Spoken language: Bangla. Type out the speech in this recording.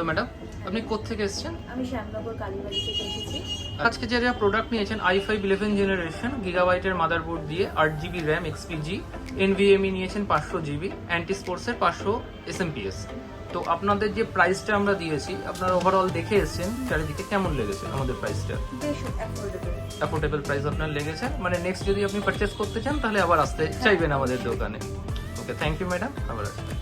ম্যাডাম, আপনি কোত্থেকে এসেছেন? আমি শ্যামনগর কালীবাড়ি থেকে এসেছি। আজকে যে প্রোডাক্ট নিয়েছেন i5 11 জেনারেশন গিগাবাইটের মাদারবোর্ড দিয়ে 8GB র্যাম XPG, NVMe নিয়েছেন 500GB, অ্যান্টি স্পোর্টসের 500 SMPS। তো আপনাদের যে প্রাইসটা আমরা দিয়েছি, আপনারা ওভারঅল দেখে এসেছেন, চারিদিকে কেমন লেগেছে আমাদের প্রাইসটা? বেশ অ্যাফোর্ডেবল প্রাইস আপনার লেগেছে, মানে নেক্সট যদি আপনি পারচেস করতে চান তাহলে আবার আসতে চাইবেন আমাদের দোকানে। ওকে, থ্যাংক ইউ ম্যাডাম, আবার আসবেন।